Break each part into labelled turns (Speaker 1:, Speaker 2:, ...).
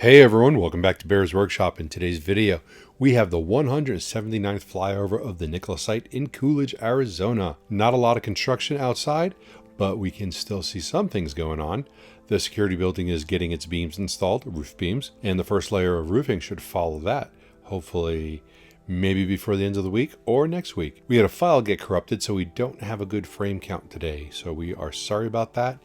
Speaker 1: Hey everyone, welcome back to Bear's Workshop. In today's video, we have the 179th flyover of the Nikola site in Coolidge, Arizona. Not a lot of construction outside, but we can still see some things going on. The security building is getting its beams installed, roof beams, and the first layer of roofing should follow that. Hopefully, maybe before the end of the week or next week. We had a file get corrupted, so we don't have a good frame count today. So we are sorry about that.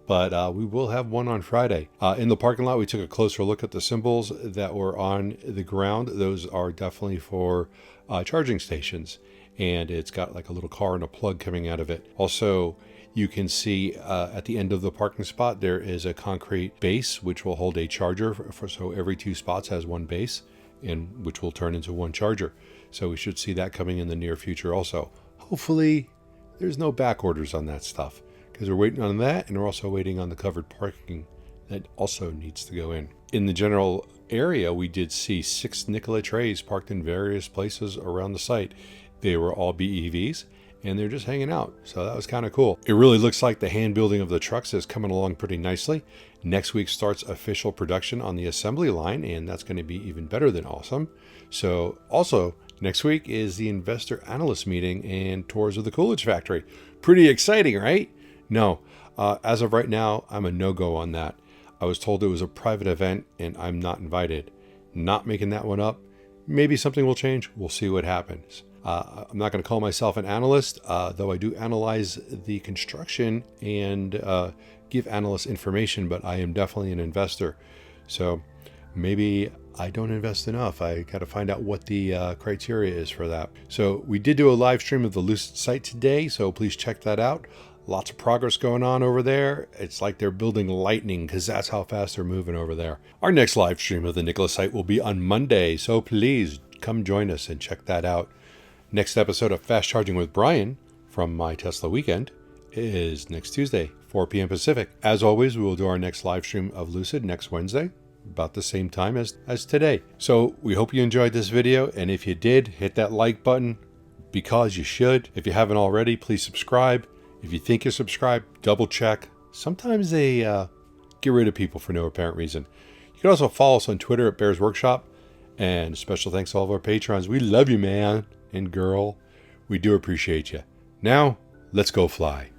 Speaker 1: But we will have one on Friday. In the parking lot, we took a closer look at the symbols that were on the ground. Those are definitely for charging stations. And it's got like a little car and a plug coming out of it. Also, you can see at the end of the parking spot, there is a concrete base, which will hold a charger. So every 2 spots has one base, and which will turn into one charger. So we should see that coming in the near future also. Hopefully, there's no back orders on that stuff, because we're waiting on that, and we're also waiting on the covered parking that also needs to go in. In the general area, we did see 6 Nikola trays parked in various places around the site. They were all BEVs, and they're just hanging out, so that was kind of cool. It really looks like the hand building of the trucks is coming along pretty nicely. Next week starts official production on the assembly line, and that's going to be even better than awesome. So also, next week is the investor analyst meeting and tours of the Coolidge factory. Pretty exciting, right? No, as of right now, I'm a no-go on that. I was told it was a private event and I'm not invited. Not making that one up. Maybe something will change. We'll see what happens. I'm not going to call myself an analyst, though I do analyze the construction and give analysts information, but I am definitely an investor. So maybe I don't invest enough. I got to find out what the criteria is for that. So we did do a live stream of the Lucid site today, so please check that out. Lots of progress going on over there. It's like they're building lightning, because that's how fast they're moving over there. Our next live stream of the Nikola site will be on Monday, so please come join us and check that out. Next episode of Fast Charging with Brian from My Tesla Weekend is next Tuesday, 4 p.m. Pacific. As always, we will do our next live stream of Lucid next Wednesday, about the same time as today. So we hope you enjoyed this video, and if you did, hit that like button, because you should. If you haven't already, please subscribe. If you think you're subscribed, double check. Sometimes they get rid of people for no apparent reason. You can also follow us on Twitter at Bear's Workshop. And special thanks to all of our patrons. We love you, man and girl. We do appreciate you. Now, let's go fly.